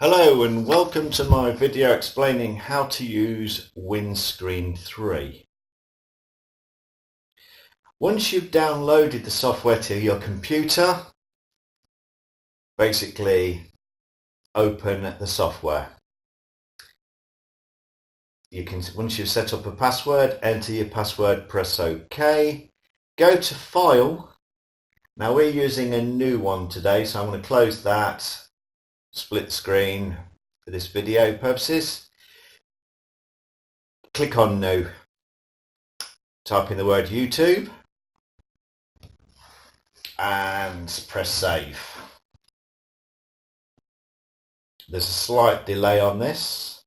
Hello and welcome to my video explaining how to use Winscreen3. Once you've downloaded the software to your computer, basically open the software. Once you've set up a password, enter your password, press OK. Go to File. Now we're using a new one today, so I'm going to close that. Split the screen for this video purposes. Click on New. Type in the word YouTube and press Save. There's a slight delay on this.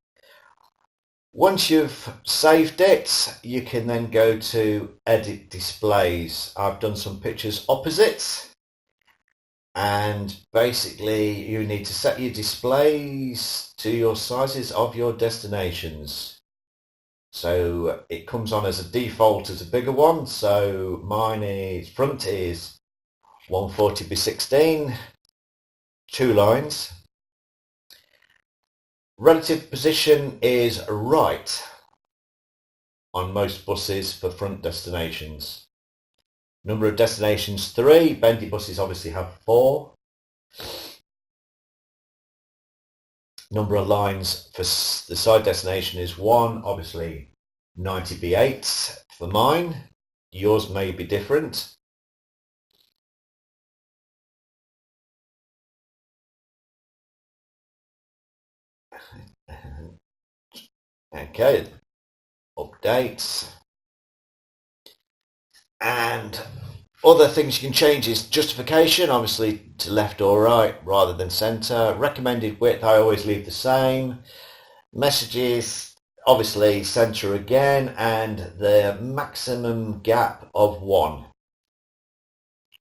Once you've saved it, you can then go to Edit Displays. I've done some pictures opposite. And basically you need to set your displays to your sizes of your destinations. So it comes on as a default as a bigger one. So mine is front is 140 by 16, 2 lines. Relative position is right on most buses for front destinations. Number of destinations 3. Bendy buses obviously have 4. Number of lines for the side destination is 1. Obviously 90 by 8 for mine. Yours may be different. Okay, updates. And other things you can change is justification, obviously to left or right rather than center. Recommended width, I always leave the same. Messages, obviously center again, and the maximum gap of 1,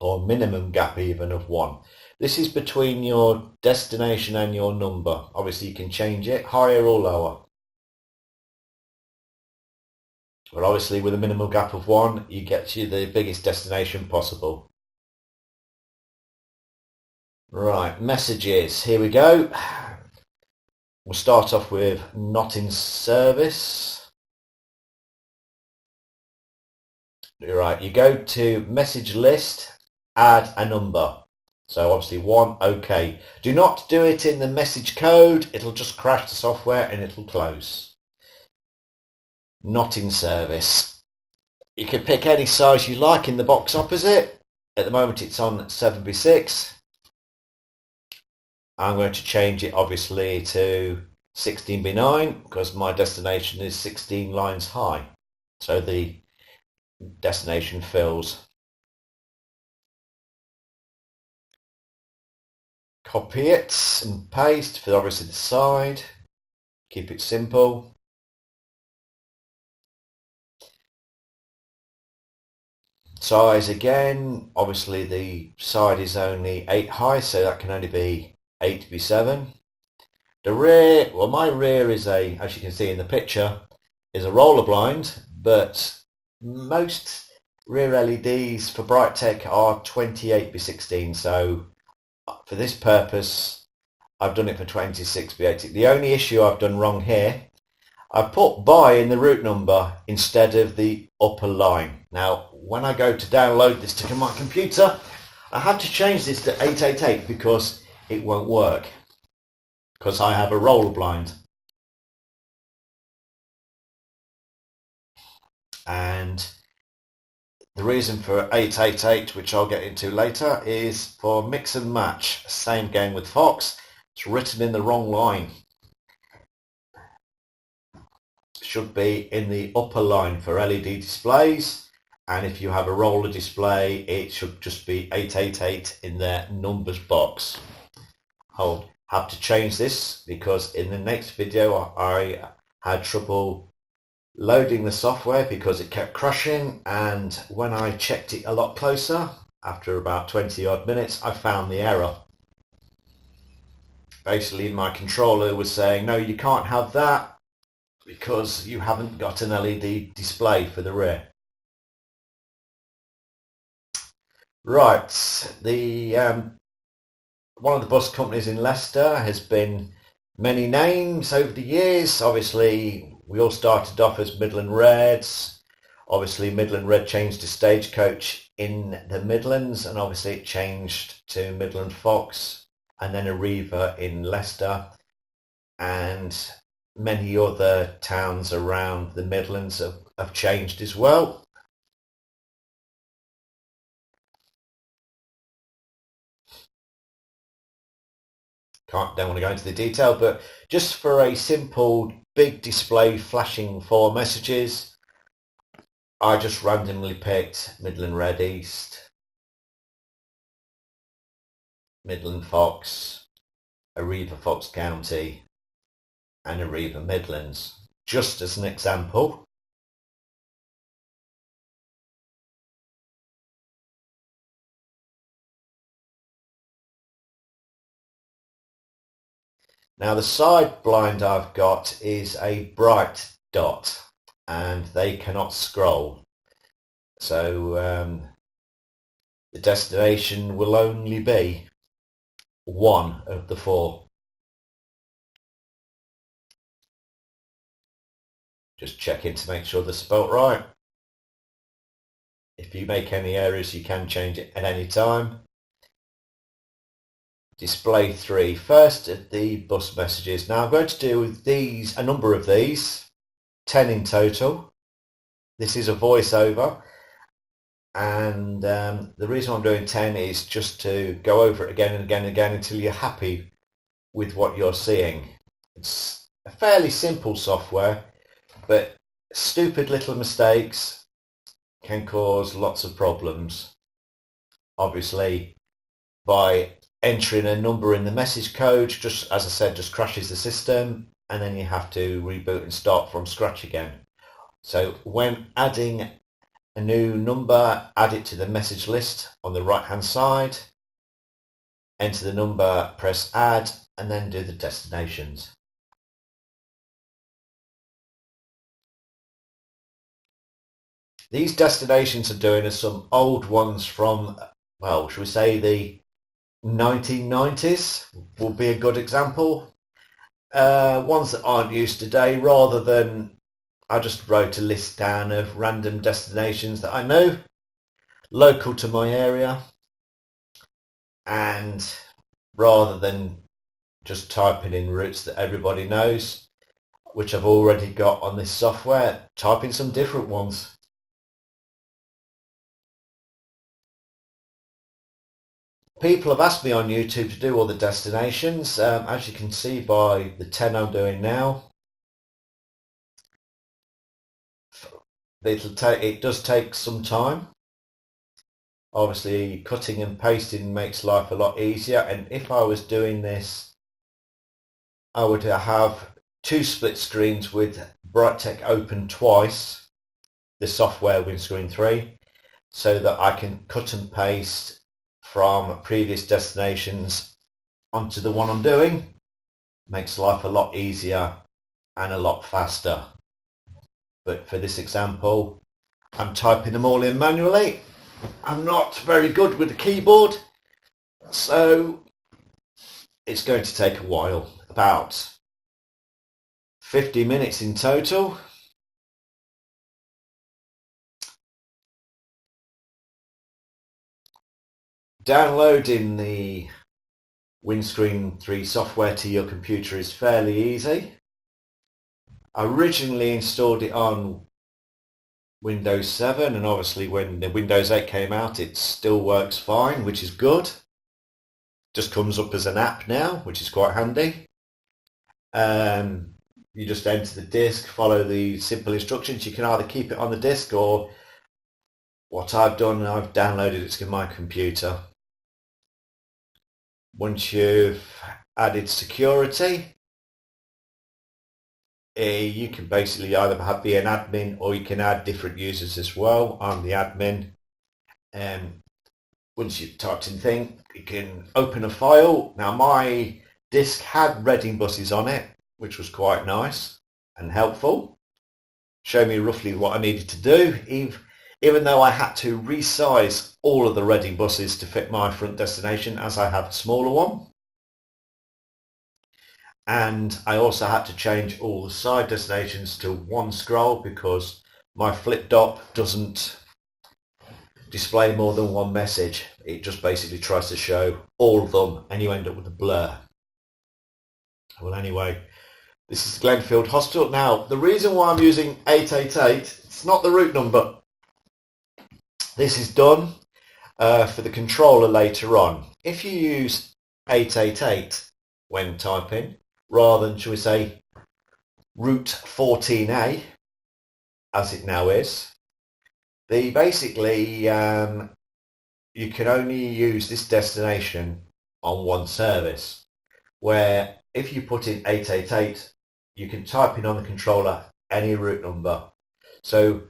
or minimum gap even of 1. This is between your destination and your number. Obviously you can change it higher or lower. But obviously with a minimum gap of 1, you get to the biggest destination possible. Right, messages, here we go. We'll start off with not in service. Right, you go to message list, add a number. So obviously 1, OK. Do not do it in the message code, it'll just crash the software and it'll close. Not in service. You can pick any size you like in the box opposite. At the moment it's on 7 by 6. I'm going to change it obviously to 16 by 9 because my destination is 16 lines high. So the destination fills. Copy it and paste for obviously the side. Keep it simple. Size again, obviously the side is only 8 high, so that can only be 8 by 7. The rear, well my rear is as you can see in the picture, is a roller blind, but most rear LEDs for BrightTech are 28 by 16, so for this purpose I've done it for 26 by 80. The only issue I've done wrong here, I've put by in the route number instead of the upper line. Now when I go to download this to my computer, I have to change this to 888 because it won't work because I have a roller blind. And the reason for 888, which I'll get into later, is for mix and match. Same game with Fox. It's written in the wrong line. It should be in the upper line for LED displays. And if you have a roller display, it should just be 888 in their numbers box. I'll have to change this because in the next video I had trouble loading the software because it kept crashing, and when I checked it a lot closer, after about 20 odd minutes, I found the error. Basically my controller was saying, no, you can't have that because you haven't got an LED display for the rear. Right, the one of the bus companies in Leicester has been Many names over the years. Obviously, we all started off as Midland Reds. Obviously, Midland Red changed to Stagecoach in the Midlands, and obviously it changed to Midland Fox, and then Arriva in Leicester, and many other towns around the Midlands have changed as well. Don't want to go into the detail, but just for a simple big display flashing 4 messages, I just randomly picked Midland Red East, Midland Fox, Arriva Fox County, and Arriva Midlands, just as an example. Now the side blind I've got is a bright dot and they cannot scroll. So the destination will only be one of the 4. Just checking to make sure they're spelt right. If you make any errors, you can change it at any time. Display 3, first of the bus messages. Now I'm going to do these, a number of these, 10 in total. This is a voiceover, and the reason I'm doing 10 is just to go over it again and again and again until you're happy with what you're seeing. It's a fairly simple software, but stupid little mistakes can cause lots of problems. Obviously, by entering a number in the message code, just as I said, just crashes the system, and then you have to reboot and start from scratch again. So when adding a new number, add it to the message list on the right hand side, enter the number, press add, and then do the destinations. These destinations are doing are some old ones from, well, should we say the 1990s will be a good example. Ones that aren't used today, rather than I just wrote a list down of random destinations that I know local to my area, and rather than just typing in routes that everybody knows, which I've already got on this software, type in some different ones. People have asked me on YouTube to do all the destinations. As you can see by the 10 I'm doing now, it does take some time. Obviously, cutting and pasting makes life a lot easier, and if I was doing this, I would have 2 split screens with BrightTech open twice, the software Winscreen3, so that I can cut and paste from previous destinations onto the one I'm doing. Makes life a lot easier and a lot faster. But for this example, I'm typing them all in manually. I'm not very good with the keyboard, so it's going to take a while, about 50 minutes in total. Downloading the Winscreen3 software to your computer is fairly easy. I originally installed it on Windows 7, and obviously when the Windows 8 came out it still works fine, which is good. Just comes up as an app now, which is quite handy. You just enter the disk, follow the simple instructions. You can either keep it on the disk, or what I've done, I've downloaded it to my computer. Once you've added security, you can basically either be an admin, or you can add different users as well. I'm the admin. Once you've typed in thing, you can open a file. Now my disk had Reading buses on it, which was quite nice and helpful. Show me roughly what I needed to do, even though I had to resize all of the Reading buses to fit my front destination, as I have a smaller one. and I also had to change all the side destinations to one scroll because my flip dot doesn't display more than one message. It just basically tries to show all of them and you end up with a blur. Well, anyway, this is Glenfield Hospital. Now, the reason why I'm using 888, it's not the route number. This is done for the controller later on. If you use 888 when typing, rather than, shall we say, route 14A, as it now is, basically you can only use this destination on one service, where if you put in 888, you can type in on the controller any route number. So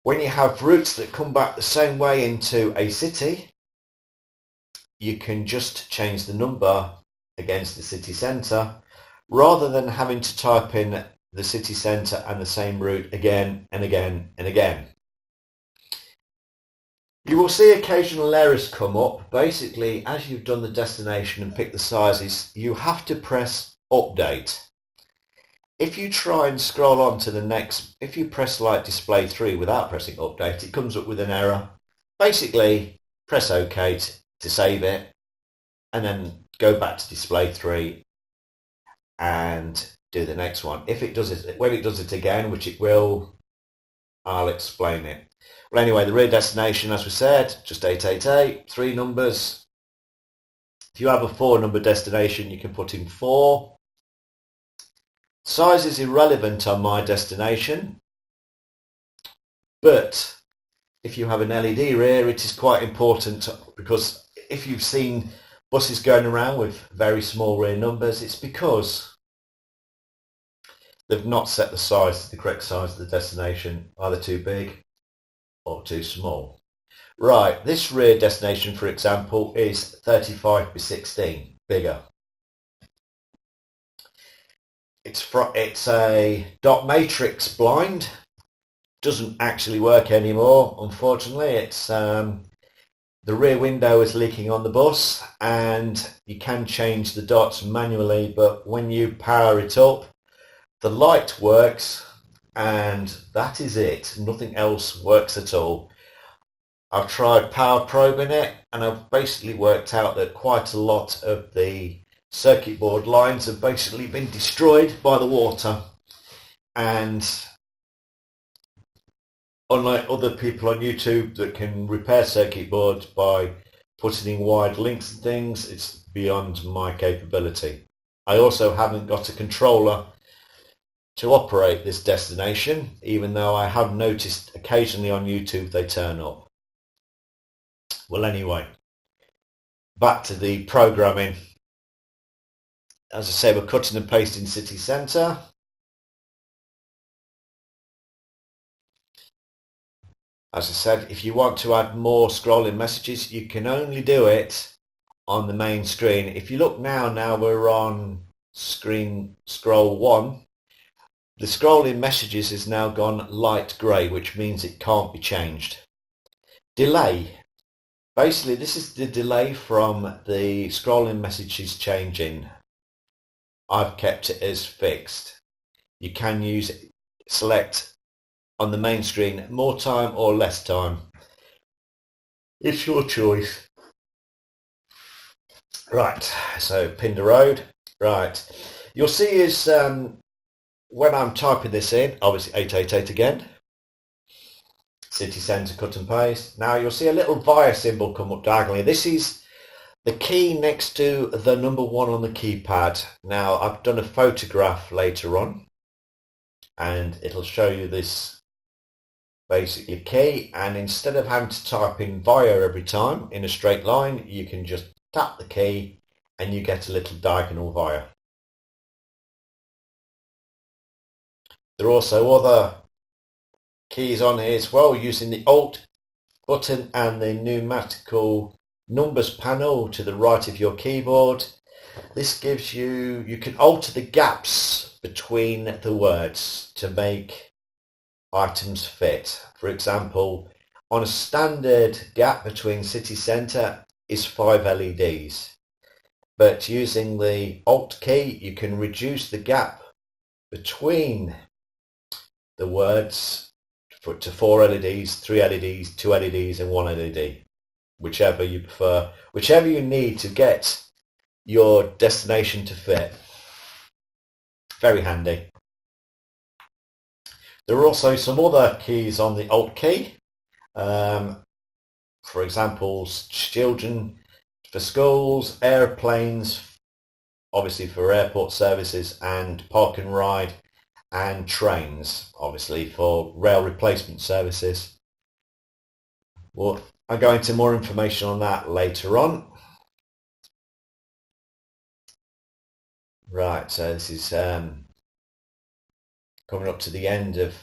when you have routes that come back the same way into a city, you can just change the number against the city centre rather than having to type in the city centre and the same route again and again and again. You will see occasional errors come up. Basically, as you've done the destination and picked the sizes, you have to press update. If you try and scroll on to the next, if you press like display 3 without pressing update, it comes up with an error. Basically, press OK to save it and then go back to display 3 and do the next one. If it does it, when it does it again, which it will, I'll explain it. Well, anyway, the rear destination, as we said, just 888, 3 numbers. If you have a 4-number destination, you can put in 4. Size is irrelevant on my destination, but if you have an LED rear, it is quite important, because if you've seen buses going around with very small rear numbers, it's because they've not set the size, the correct size of the destination, either too big or too small. Right, this rear destination, for example, is 35 by 16, bigger. It's a dot matrix blind. Doesn't actually work anymore, unfortunately. It's the rear window is leaking on the bus, and you can change the dots manually, but when you power it up, the light works, and that is it. Nothing else works at all. I've tried power probing it, and I've basically worked out that quite a lot of the circuit board lines have basically been destroyed by the water, and unlike other people on YouTube that can repair circuit boards by putting in wide links and things, it's beyond my capability. I also haven't got a controller to operate this destination, even though I have noticed occasionally on YouTube they turn up. Well, anyway, back to the programming. As I say, we're cutting and pasting city centre. As I said, if you want to add more scrolling messages, you can only do it on the main screen. If you look now we're on scroll 1. The scrolling messages is now gone light grey, which means it can't be changed. Delay. Basically, this is the delay from the scrolling messages changing. I've kept it as fixed. You can select on the main screen more time or less time. It's your choice. Right, so Pinder Road. Right, you'll see is when I'm typing this in, obviously 888 again, city centre, cut and paste. Now you'll see a little via symbol come up diagonally. This is the key next to the number 1 on the keypad. Now I've done a photograph later on, and it'll show you this basically key, and instead of having to type in via every time in a straight line, you can just tap the key and you get a little diagonal via. There are also other keys on here as well, using the Alt button and the numerical numbers panel to the right of your keyboard. This gives you can alter the gaps between the words to make items fit. For example, on a standard gap between city centre is 5 LEDs. but using the Alt key you can reduce the gap between the words to 4 LEDs, 3 LEDs, 2 LEDs and 1 LED, whichever you prefer, whichever you need to get your destination to fit. Very handy. There are also some other keys on the Alt key. For example, children for schools, airplanes, obviously for airport services, and park and ride, and trains, obviously for rail replacement services. Well, I'll go into more information on that later on. Right, so this is coming up to the end of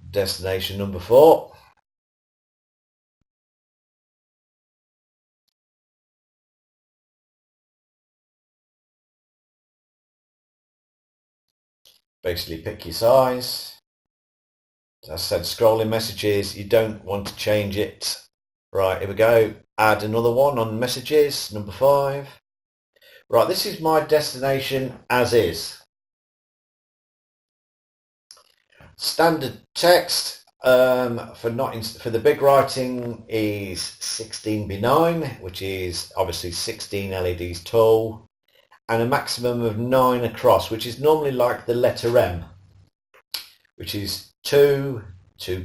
destination number 4. Basically pick your size. As I said, scrolling messages, you don't want to change it. Right, here we go. Add another one on messages, number 5. Right, this is my destination as is. Standard text for the big writing is 16:9, which is obviously 16 LEDs tall, and a maximum of 9 across, which is normally like the letter M, which is 2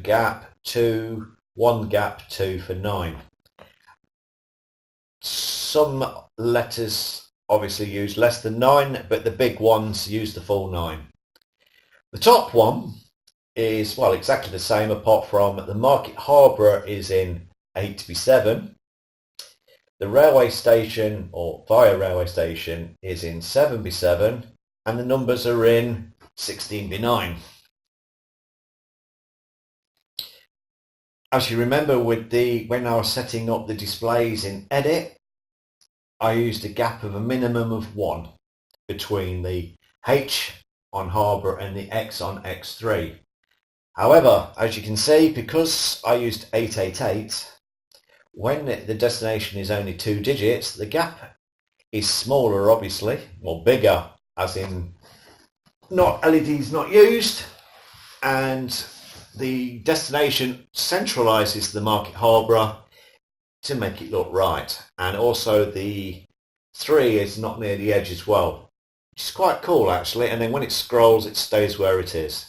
gap, 2, 1 gap, 2 for 9. Some letters obviously use less than 9, but the big ones use the full 9. The top one is, well, exactly the same, apart from the Market Harborough is in 8:7. The railway station, or via railway station, is in 7:7, and the numbers are in 16:9. As you remember, when I was setting up the displays in Edit, I used a gap of a minimum of 1 between the H on Harborough and the X on X3. However, as you can see, because I used 888, when the destination is only 2 digits, the gap is smaller, obviously, or bigger, as in not LEDs not used, and the destination centralizes the Market Harborough to make it look right. And also the 3 is not near the edge as well, which is quite cool actually, and then when it scrolls it stays where it is.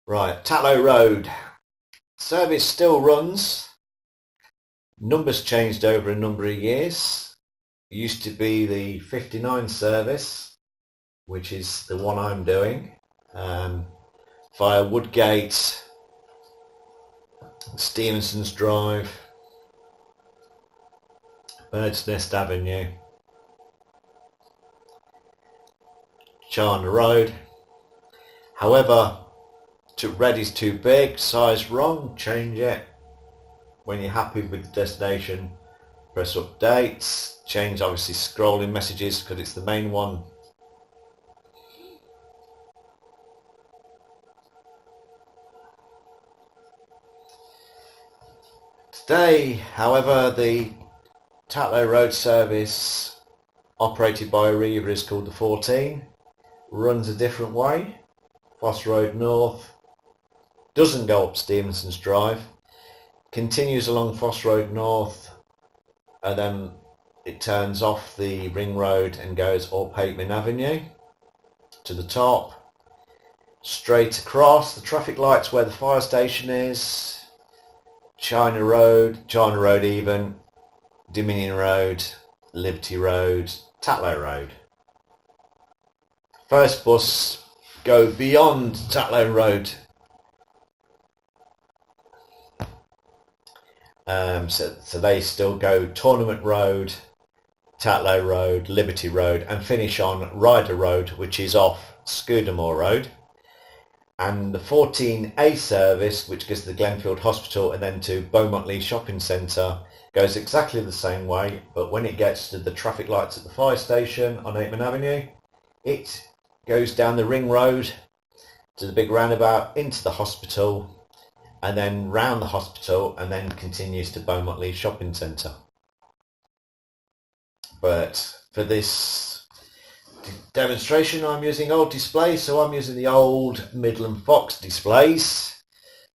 Right, Tatlow Road. Service still runs. Numbers changed over a number of years. It used to be the 59 service, which is the one I'm doing, via Woodgate, Stevenson's Drive, Bird's Nest Avenue, China Road. However, red is too big, size wrong, change it. When you're happy with the destination, press updates, change obviously scrolling messages because it's the main one. Today, however, the Tatlow Road service operated by Arriva is called the 14, runs a different way. Foss Road North, doesn't go up Stevenson's Drive, continues along Foss Road North, and then it turns off the ring road and goes up Pateman Avenue to the top, straight across the traffic lights where the fire station is, China Road even, Dominion Road, Liberty Road, Tatlow Road. First bus go beyond Tatlow Road. So they still go Tournament Road, Tatlow Road, Liberty Road, and finish on Ryder Road, which is off Scudamore Road. And the 14A service, which goes to the Glenfield Hospital and then to Beaumont-Lee Shopping Centre, goes exactly the same way, but when it gets to the traffic lights at the fire station on Aitman Avenue, it goes down the ring road to the big roundabout into the hospital, and then round the hospital, and then continues to Beaumont Leys Shopping Centre. But for this demonstration I'm using old displays, so I'm using the old Midland Fox displays.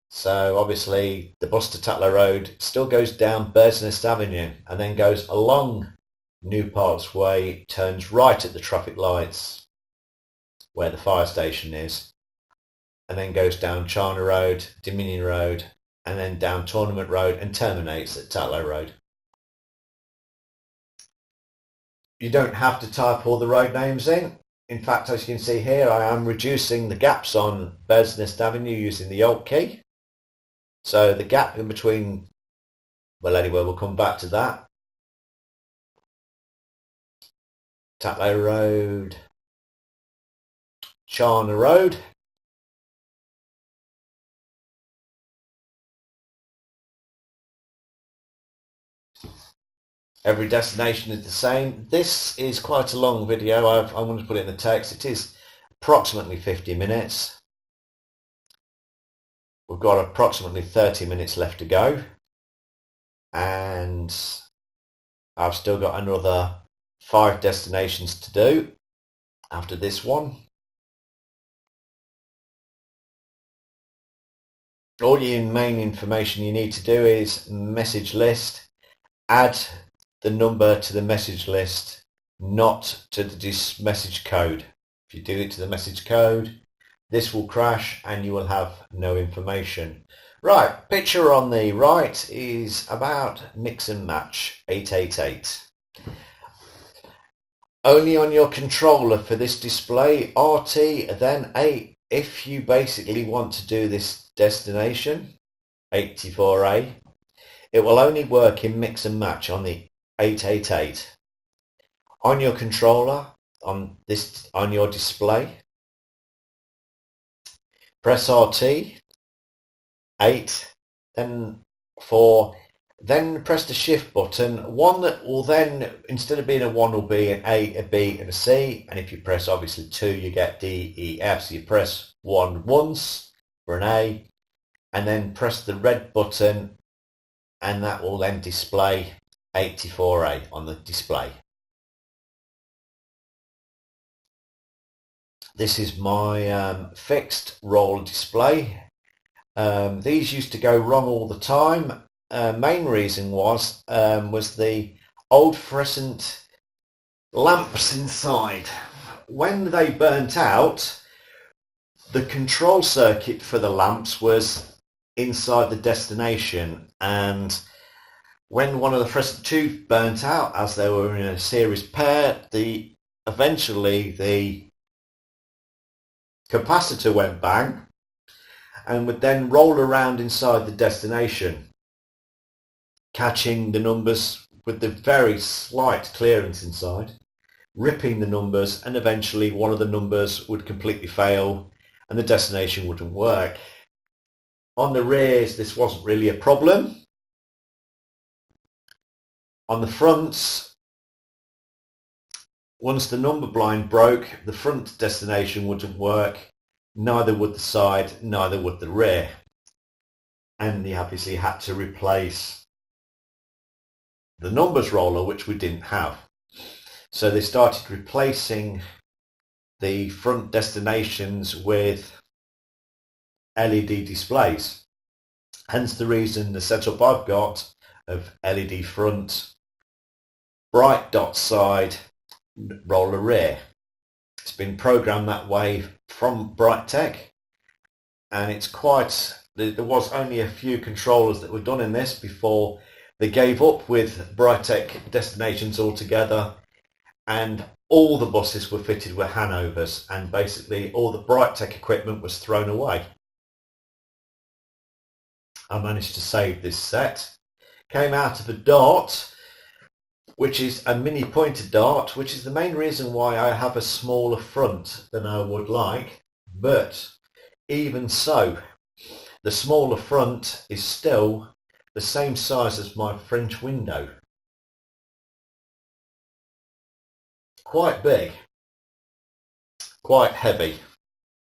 So obviously the bus to Tatlow Road still goes down Birdsnest Avenue and then goes along New Parks Way, turns right at the traffic lights where the fire station is, and then goes down China Road, Dominion Road, and then down Tournament Road and terminates at Tatlow Road. You don't have to type all the road names in. In fact, as you can see here, I am reducing the gaps on Birdsnest Avenue using the Alt key. So the gap in between, well anyway, we'll come back to that. Tatlow Road, China Road. Every destination is the same. This is quite a long video. I want to put it in the text. It is approximately 50 minutes. We've got approximately 30 minutes left to go. And I've still got another 5 destinations to do after this one. All your main information you need to do is message list, add the number to the message list, not to the message code. If you do it to the message code, this will crash and you will have no information. Right, picture on the right is about mix and match 888. Only on your controller for this display, RT, then 8. If you basically want to do this destination, 84A, it will only work in mix and match on the 888. On your controller, on your display, press RT, 8, then 4, then press the shift button. One that will then, instead of being a 1, will be an A, a B and a C, and if you press obviously 2 you get D, E, F, so you press 1 once for an A, and then press the red button and that will then display 84A on the display. This is my fixed roll display. These used to go wrong all the time. Main reason was the old fluorescent lamps inside. When they burnt out, the control circuit for the lamps was inside the destination, and when one of the fluorescent tubes burnt out, as they were in a series pair, eventually the capacitor went bang and would then roll around inside the destination, catching the numbers with the very slight clearance inside, ripping the numbers, and eventually one of the numbers would completely fail and the destination wouldn't work. On the rears this wasn't really a problem. On the fronts, once the number blind broke, the front destination wouldn't work, neither would the side, neither would the rear. And they obviously had to replace the numbers roller, which we didn't have. So they started replacing the front destinations with LED displays. Hence the reason the setup I've got of LED front, bright dot side, roller rear. It's been programmed that way from Brightech, and it's quite, there was only a few controllers that were done in this before they gave up with Brightech destinations altogether, and all the buses were fitted with Hanovers, and basically all the Brightech equipment was thrown away. I managed to save this set. Came out of a dart, which is a mini pointer dart, which is the main reason why I have a smaller front than I would like. But even so, the smaller front is still the same size as my French window. Quite big, quite heavy.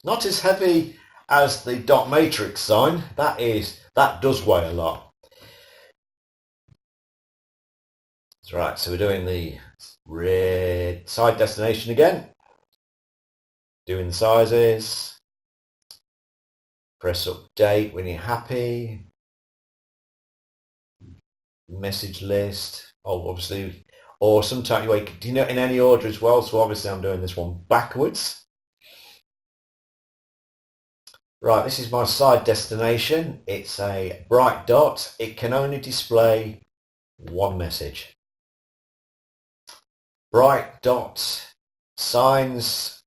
Not as heavy as the dot matrix sign, that does weigh a lot. That's right, so we're doing the red side destination again. Doing the sizes. Press update when you're happy. Message list. Oh, obviously, or sometimes you do you know in any order as well? So obviously I'm doing this one backwards. Right, this is my side destination. It's a bright dot. It can only display one message. Bright dot signs.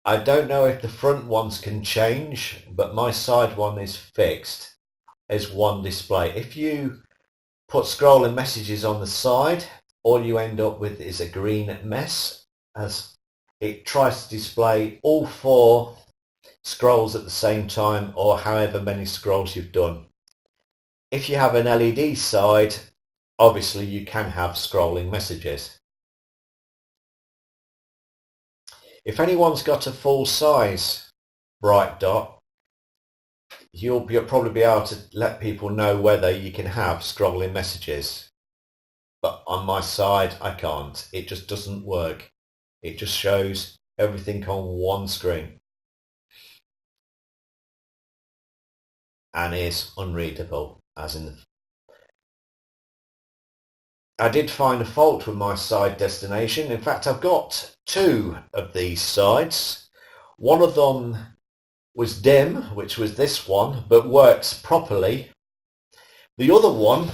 I don't know if the front ones can change, but my side one is fixed as one display. If you put scrolling messages on the side, all you end up with is a green mess as it tries to display all 4 scrolls at the same time, or however many scrolls you've done. If you have an LED side, obviously you can have scrolling messages. If anyone's got a full size bright dot, you'll probably be able to let people know whether you can have scrolling messages. But on my side, I can't. It just doesn't work. It just shows everything on one screen and is unreadable, as in I did find a fault with my side destination. In fact, I've got 2 of these sides. One of them was dim, which was this one, but works properly. The other one,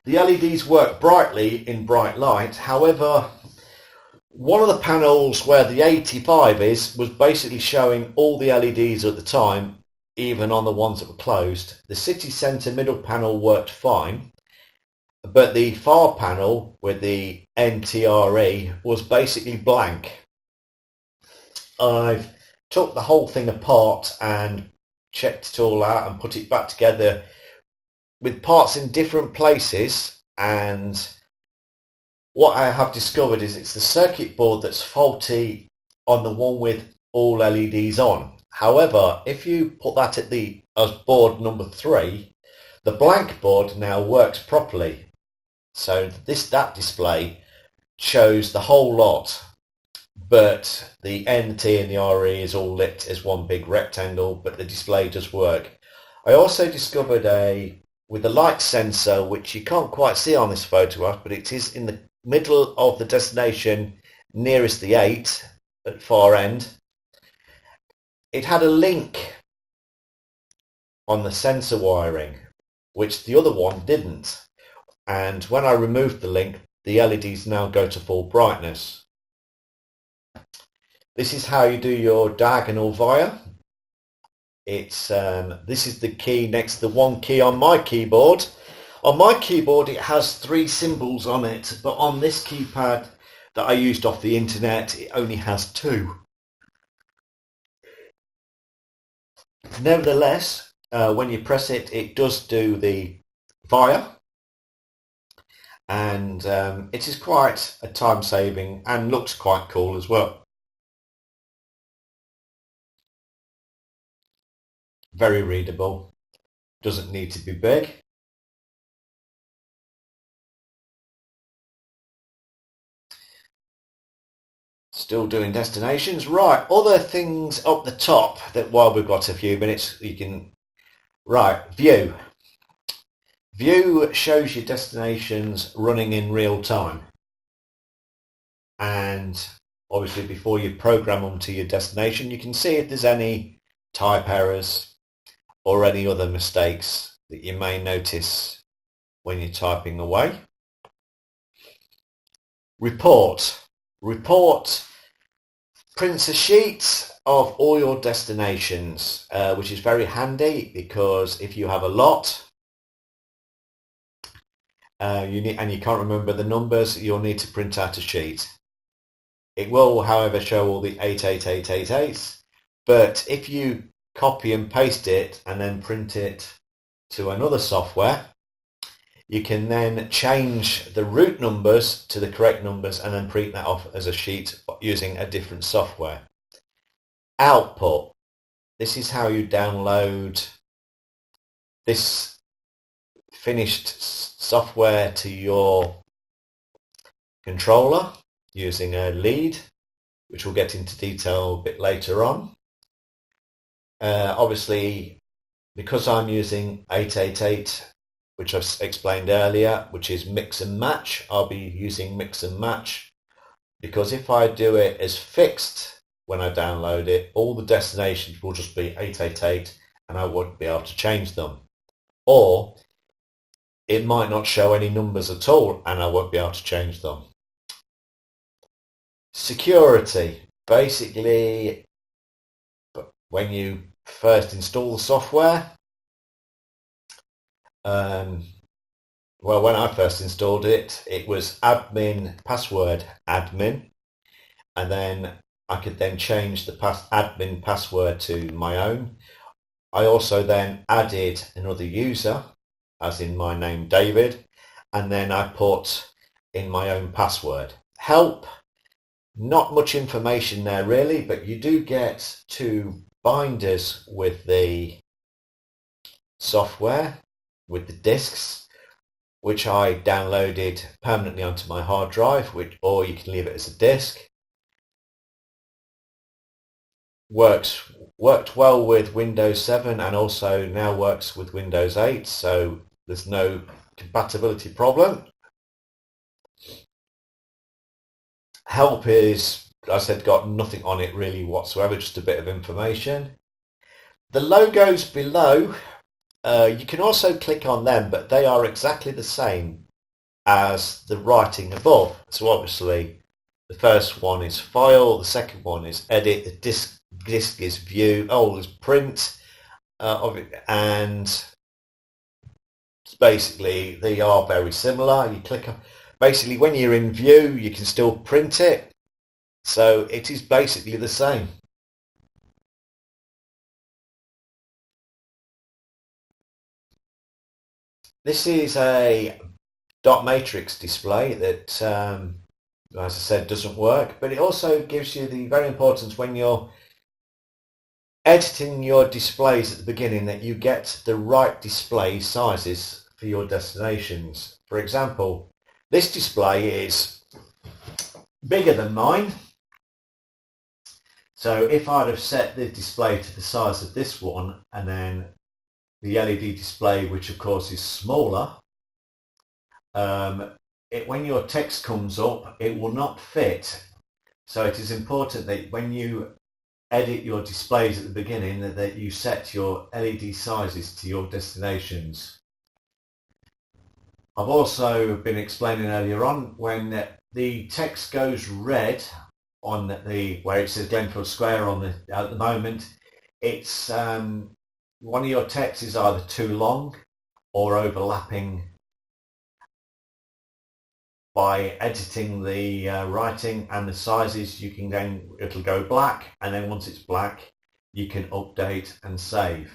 the LEDs work brightly in bright light. However, one of the panels where the 85 is was basically showing all the LEDs at the time, even on the ones that were closed. The city centre middle panel worked fine, but the far panel with the NTRE was basically blank. I've took the whole thing apart and checked it all out and put it back together with parts in different places, and what I have discovered is it's the circuit board that's faulty on the one with all LEDs on. However, if you put that at as board number 3, the blank board now works properly. So that display shows the whole lot, but the NT and the RE is all lit as one big rectangle, but the display does work. I also discovered with a light sensor, which you can't quite see on this photograph, but it is in the middle of the destination nearest the 8 at far end. It had a link on the sensor wiring, which the other one didn't. And when I removed the link, the LEDs now go to full brightness. This is how you do your diagonal via. It's this is the key next to the one key on my keyboard. On my keyboard it has 3 symbols on it, but on this keypad that I used off the internet it only has 2. Nevertheless, when you press it, it does do the via, and it is quite a time saving and looks quite cool as well. Very readable, doesn't need to be big. Still doing destinations. Right, other things up the top that while we've got a few minutes you can... Right, view. View shows your destinations running in real time. And obviously before you program them to your destination, you can see if there's any type errors or any other mistakes that you may notice when you're typing away. Report. Report prints a sheet of all your destinations, which is very handy because if you have a lot and you can't remember the numbers, you'll need to print out a sheet. It will, however, show all the 88888s, but if you copy and paste it and then print it to another software, you can then change the root numbers to the correct numbers and then print that off as a sheet using a different software. Output. this is how you download this finished software to your controller using a lead, which we'll get into detail a bit later on. Obviously, because I'm using 888, which I've explained earlier, which is mix and match, I'll be using mix and match, because if I do it as fixed when I download it, all the destinations will just be 888 and I won't be able to change them. Or it might not show any numbers at all and I won't be able to change them. Security. Basically, when you first install the software, well, when I first installed it, it was admin password admin, and then I could then change the admin password to my own. I also then added another user, as in my name David, and then I put in my own password. Help, not much information there really, but you do get 2 binders with the software, with the discs, which I downloaded permanently onto my hard drive, or you can leave it as a disk. Worked well with Windows 7 and also now works with Windows 8, so there's no compatibility problem. Help is, I said, got nothing on it really whatsoever, just a bit of information. The logos below, you can also click on them, but they are exactly the same as the writing above. So obviously the first one is file, the second one is edit, the disk is view, there's print of it, and basically they are very similar. You click on, basically when you're in view you can still print it, so it is basically the same. This is a dot matrix display that, as I said, doesn't work, but it also gives you the very important when you're editing your displays at the beginning that you get the right display sizes for your destinations. For example, this display is bigger than mine, so if I'd have set the display to the size of this one and then the LED display, which of course is smaller, when your text comes up it will not fit. So it is important that when you edit your displays at the beginning that you set your LED sizes to your destinations. I've also been explaining earlier on, when the text goes red on where it says Glenfield Square at the moment, it's one of your texts is either too long or overlapping. By editing the writing and the sizes, you can then, it'll go black, and then once it's black you can update and save.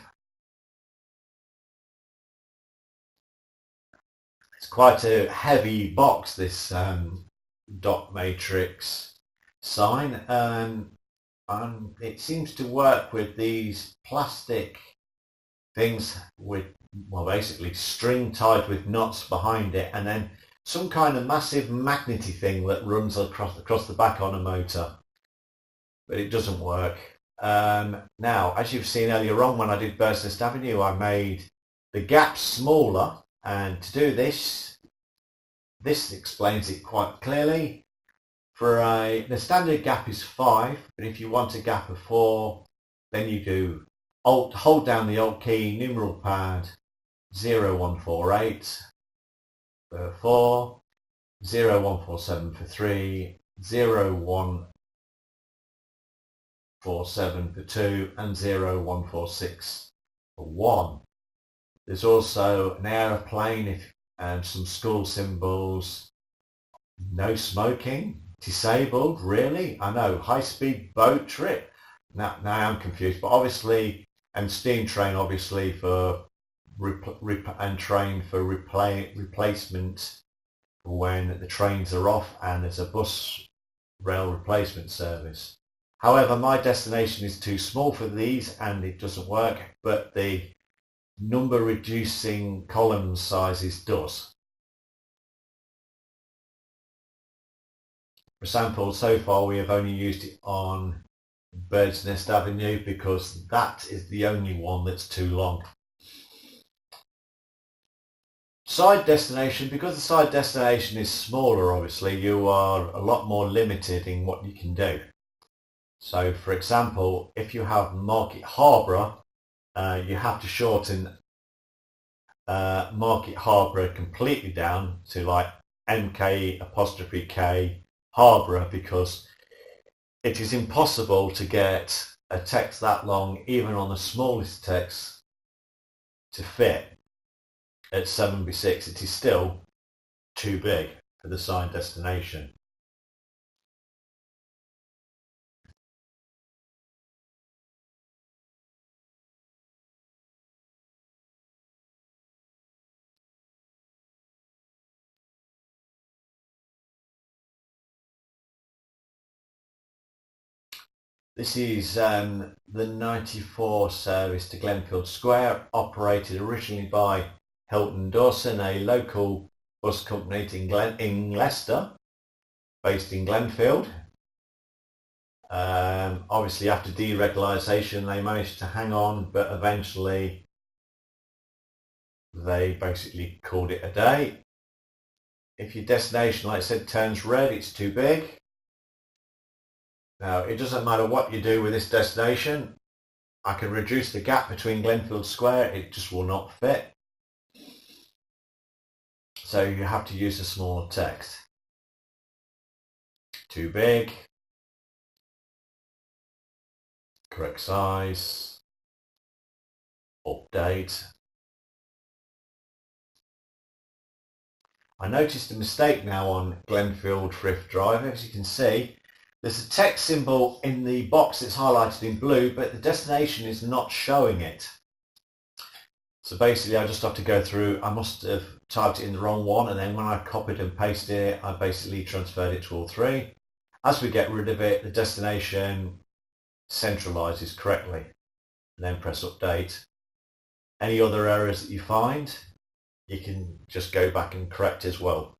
It's quite a heavy box, this dot matrix sign, and it seems to work with these plastic things with, well, basically string tied with knots behind it, and then some kind of massive magnety thing that runs across the back on a motor, but it doesn't work. Now, as you've seen earlier on when I did BusStuff Avenue, I made the gaps smaller, and to do this explains it quite clearly. The standard gap is 5, but if you want a gap of 4, then you do hold down the Alt key, numeral pad 0148 for 4, 0147 for 3, 0147 for 2, and 0146 for 1. There's also an aeroplane, some school symbols, no smoking, disabled, really? I know, high-speed boat trip. Now I'm confused, but obviously, and steam train obviously for and train for replacement when the trains are off and there's a bus rail replacement service. However, my destination is too small for these and it doesn't work, but the number reducing column sizes does. For example, so far we have only used it on Bird's Nest Avenue because that is the only one that's too long. Side destination, because the side destination is smaller, obviously you are a lot more limited in what you can do. So for example, if you have Market Harborough, you have to shorten Market Harborough completely down to like MK'(K) Harborough, because it is impossible to get a text that long, even on the smallest text, to fit at 7x6. It is still too big for the side destination. This is the 94 service to Glenfield Square, operated originally by Hilton Dawson, a local bus company in Leicester, based in Glenfield. Obviously after deregularisation they managed to hang on, but eventually they basically called it a day. If your destination, like I said, turns red, it's too big. Now, it doesn't matter what you do with this destination. I can reduce the gap between Glenfield Square, it just will not fit. So you have to use a smaller text. Too big. Correct size. Update. I noticed a mistake now on Glenfield Thrift Drive. As you can see, there's a text symbol in the box that's highlighted in blue, but the destination is not showing it. So basically I just have to go through, I must have typed it in the wrong one, and then when I copied and pasted it, I basically transferred it to all three. As we get rid of it, the destination centralizes correctly. And then press update. Any other errors that you find, you can just go back and correct as well.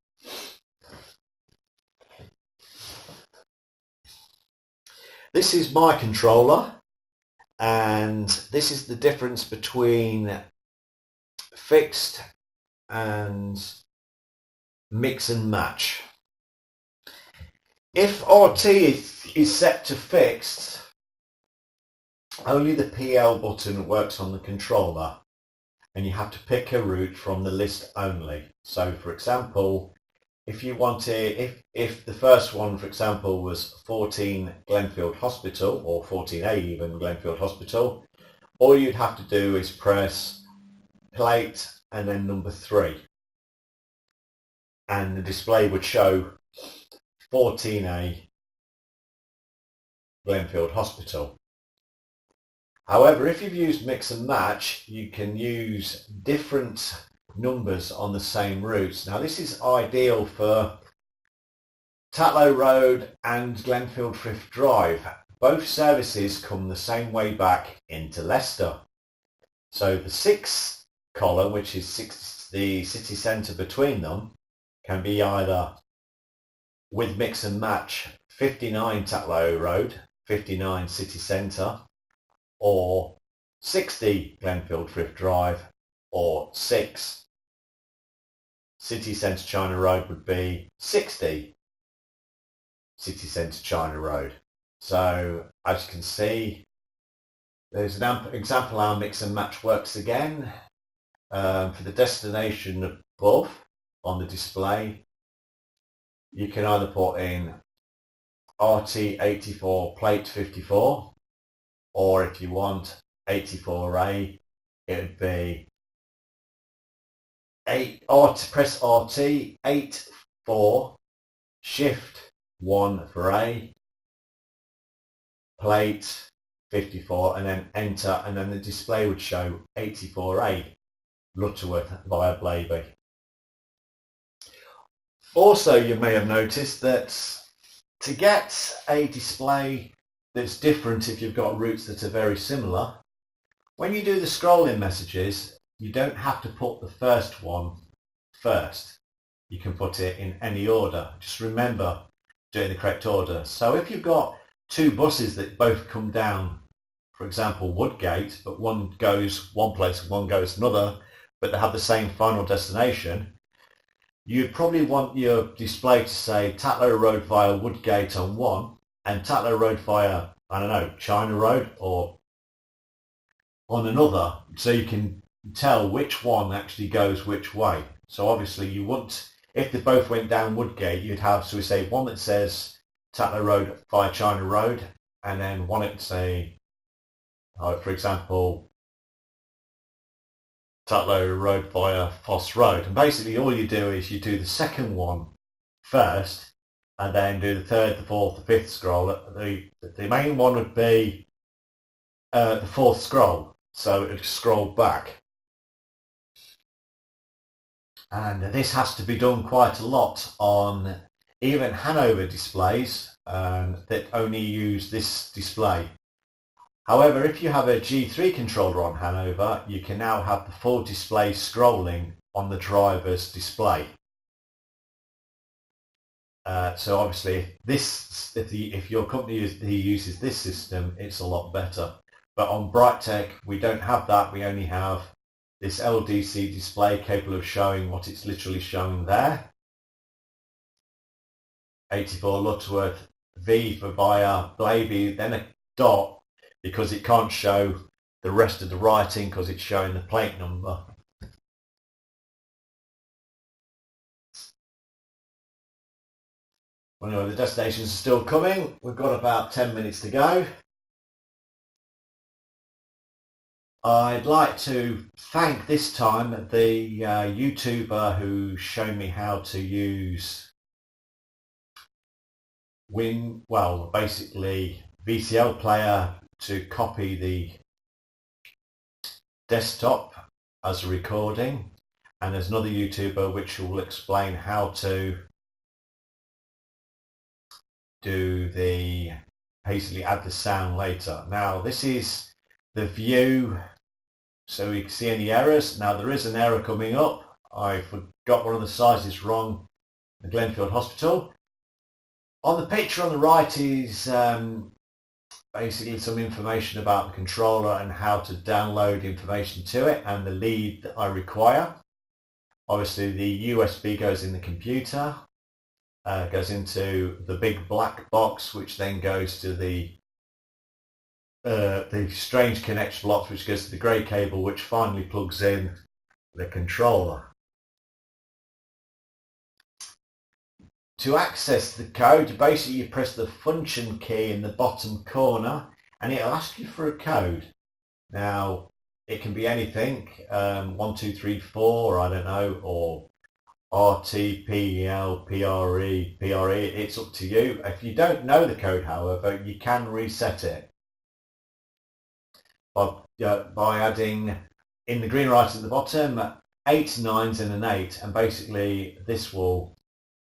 This is my controller, and this is the difference between fixed and mix and match. If RT is set to fixed, only the PL button works on the controller, and you have to pick a route from the list only. So for example, if you wanted, if the first one, for example, was 14 Glenfield Hospital, or 14A even Glenfield Hospital, all you'd have to do is press plate and then number 3. And the display would show 14A Glenfield Hospital. However, if you've used mix and match, you can use different numbers on the same routes. Now this is ideal for Tatlow Road and Glenfield Thrift Drive. Both services come the same way back into Leicester. So the 6 column, which is the city centre between them, can be either with mix and match 59 Tatlow Road, 59 city centre, or 60 Glenfield Thrift Drive, or 6 City Centre China Road would be 60 City Centre China Road. So as you can see, there's an example how mix and match works again. For the destination above on the display, you can either put in RT84 plate 54, or if you want 84A, it would be press RT 84 shift 1 for A, plate 54, and then enter, and then the display would show 84A Lutterworth via Blaby. Also, you may have noticed that to get a display that's different if you've got routes that are very similar. When you do the scrolling messages, you don't have to put the first one first. You can put it in any order. Just remember doing the correct order. So if you've got two buses that both come down, for example, Woodgate, but one goes one place and one goes another, but they have the same final destination, you'd probably want your display to say Tatlow Road via Woodgate on one and Tatlow Road via, I don't know, China Road or on another, so you can tell which one actually goes which way. So obviously you want, if they both went down Woodgate, you'd have, so we say, one that says Tatlow Road via China Road, and then one that say, for example, Tatlow Road via Foss Road. And basically all you do is you do the second one first, and then do the third, the fourth, the fifth scroll. The main one would be the fourth scroll, so it would scroll back. And this has to be done quite a lot on even Hanover displays that only use this display. However, if you have a G3 controller on Hanover, you can now have the full display scrolling on the driver's display. So obviously, if your company uses this system, it's a lot better. But on BrightTech, we don't have that. We only have this LDC display capable of showing what it's literally showing there. 84 Lutterworth V for via Blaby, then a dot, because it can't show the rest of the writing because it's showing the plate number. Well, anyway, the destinations are still coming. We've got about 10 minutes to go. I'd like to thank this time the YouTuber who showed me how to use basically VCL player to copy the desktop as a recording, and there's another YouTuber which will explain how to do basically add the sound later. Now this is the view, so we can see any errors. Now there is an error coming up. I forgot one of the sizes wrong, the Glenfield Hospital. On the picture on the right is basically some information about the controller and how to download information to it and the lead that I require. Obviously the USB goes in the computer, goes into the big black box, which then goes to the strange connection blocks, which goes to the grey cable, which finally plugs in the controller. To access the code, basically you press the function key in the bottom corner and it'll ask you for a code. Now it can be anything, 1, 2, 3, 4, I don't know, or RT, PEL, PRE, it's up to you. If you don't know the code, however, you can reset it by adding in the green right at the bottom 8 9s and an 8, and basically this will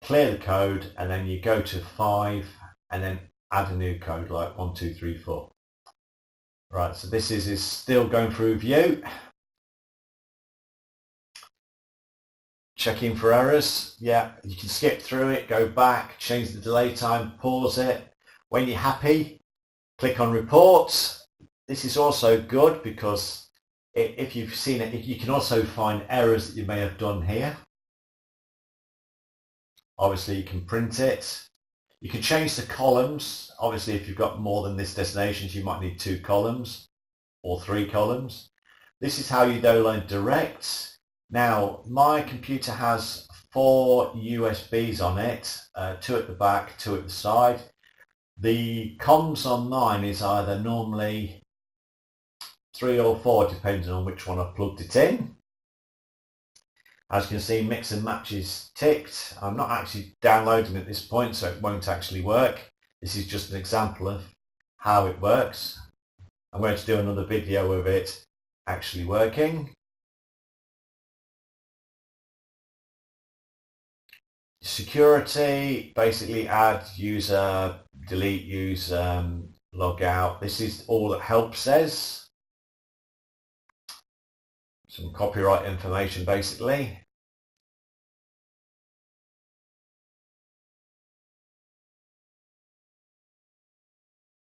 clear the code, and then you go to 5 and then add a new code like 1, 2, 3, 4. Right, so this is still going through view. Checking for errors. Yeah, you can skip through it, go back, change the delay time, pause it. When you're happy, click on reports. This is also good because if you've seen it, you can also find errors that you may have done here. Obviously you can print it. You can change the columns. Obviously if you've got more than this destinations, you might need 2 columns or 3 columns. This is how you download direct. Now my computer has 4 USBs on it, 2 at the back, 2 at the side. The comms on mine is either normally 3 or 4 depending on which one I've plugged it in. As you can see, mix and match is ticked. I'm not actually downloading at this point, so it won't actually work. This is just an example of how it works. I'm going to do another video of it actually working. Security, basically add user, delete use log out. This is all that help says. Some copyright information basically.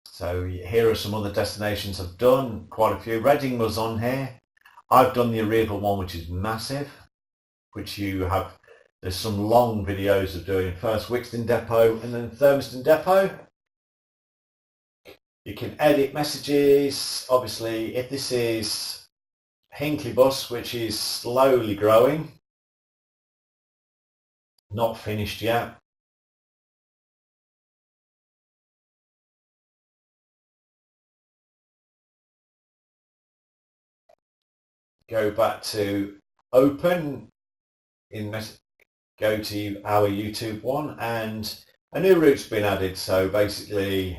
So here are some other destinations I've done, quite a few. Reading was on here. I've done the Arrival one, which is massive, which you have, there's some long videos of doing first Wixton Depot and then Thurmaston Depot. You can edit messages. Obviously, if this is Hinkley Bus, which is slowly growing, not finished yet. Go back to open, go to our YouTube one, and a new route's been added. So basically,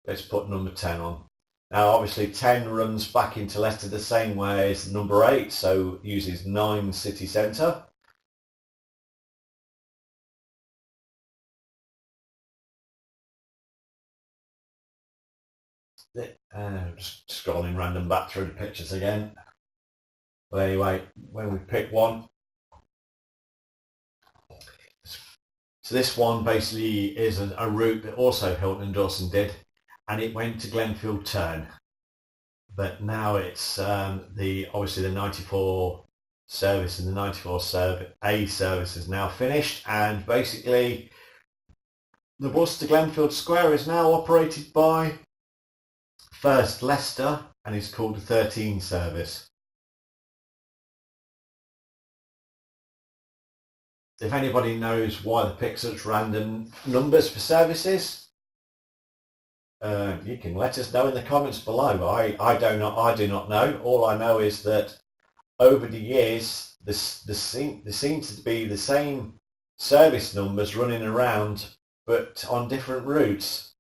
let's put number 10 on. Now obviously 10 runs back into Leicester the same way as number 8, so uses 9 city centre. Just scrolling random back through the pictures again. But anyway, when we pick one, so this one basically is a route that also Hilton and Dawson did, and it went to Glenfield Turn. But now it's obviously the 94 service and the 94 A service is now finished, and basically the bus to Glenfield Square is now operated by First Leicester and is called the 13 service. If anybody knows why they pick such random numbers for services, you can let us know in the comments below. I do not know. All I know is that over the years, there seems to be the same service numbers running around, but on different routes.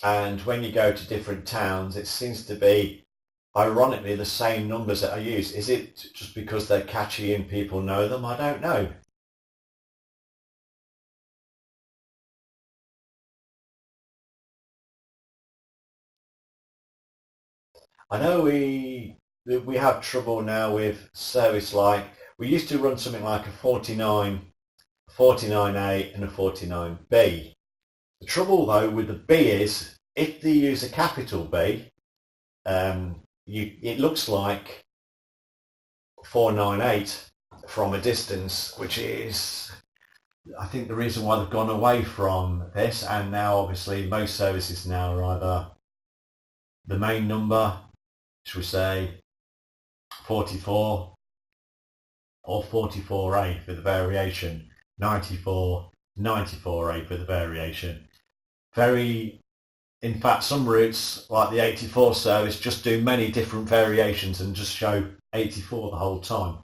And when you go to different towns, it seems to be, ironically, the same numbers that are used. Is it just because they're catchy and people know them? I don't know. I know we have trouble now with service, like we used to run something like a 49, 49A and a 49B. The trouble though with the B is, if they use a capital B, it looks like 498 from a distance, which is, I think, the reason why they've gone away from this. And now obviously most services now are either the main number, should we say 44, or 44A for the variation, 94, 94A for the variation. In fact, some routes like the 84 service just do many different variations and just show 84 the whole time.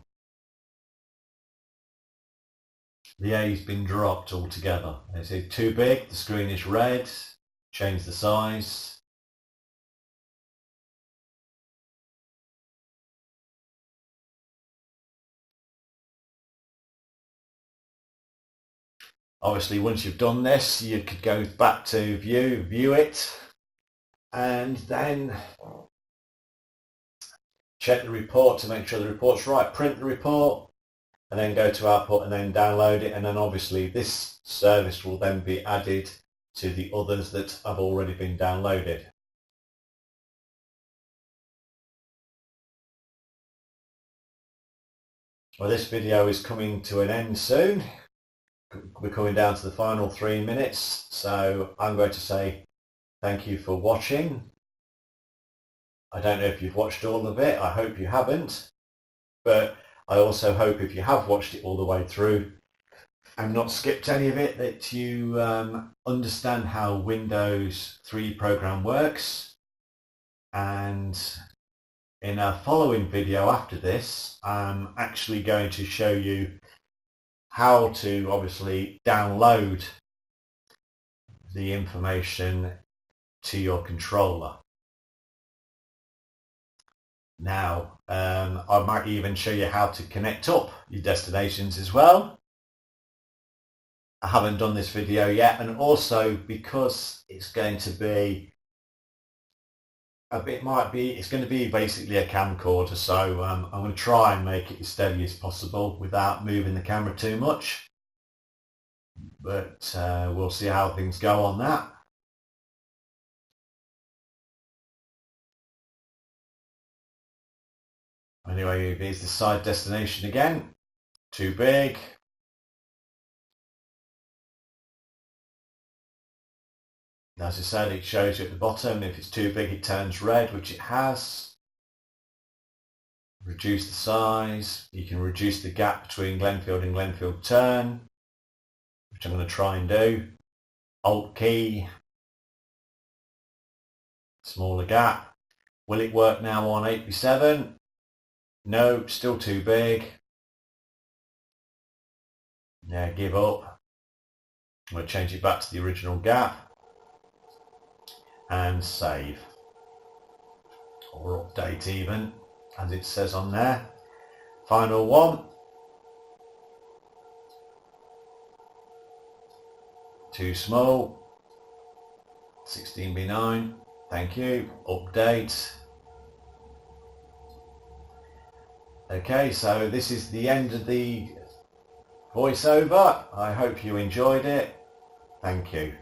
The A's been dropped altogether. Is it too big? The screen is red. Change the size. Obviously, once you've done this, you could go back to view it, and then check the report to make sure the report's right. Print the report, and then go to output and then download it, and then obviously this service will then be added to the others that have already been downloaded. Well, this video is coming to an end soon. We're coming down to the final 3 minutes, so I'm going to say thank you for watching. I don't know if you've watched all of it. I hope you haven't, but I also hope if you have watched it all the way through and not skipped any of it, that you understand how Windows 3 program works. And in a following video after this, I'm actually going to show you how to obviously download the information to your controller. Now, I might even show you how to connect up your destinations as well. I haven't done this video yet, and also because it's going to be it's going to be basically a camcorder, so I'm going to try and make it as steady as possible without moving the camera too much, but we'll see how things go on that. Anyway, here's the side destination again. Too big. As I said, it shows you at the bottom. If it's too big, it turns red, which it has. Reduce the size. You can reduce the gap between Glenfield and Glenfield Turn, which I'm going to try and do. Alt key. Smaller gap. Will it work now on 8x7? No, still too big. Yeah, give up. I'm going to change it back to the original gap and save, or update even, as it says on there. Final one. Too small. 16:9. Thank you. Update. Okay, so this is the end of the voiceover. I hope you enjoyed it. Thank you.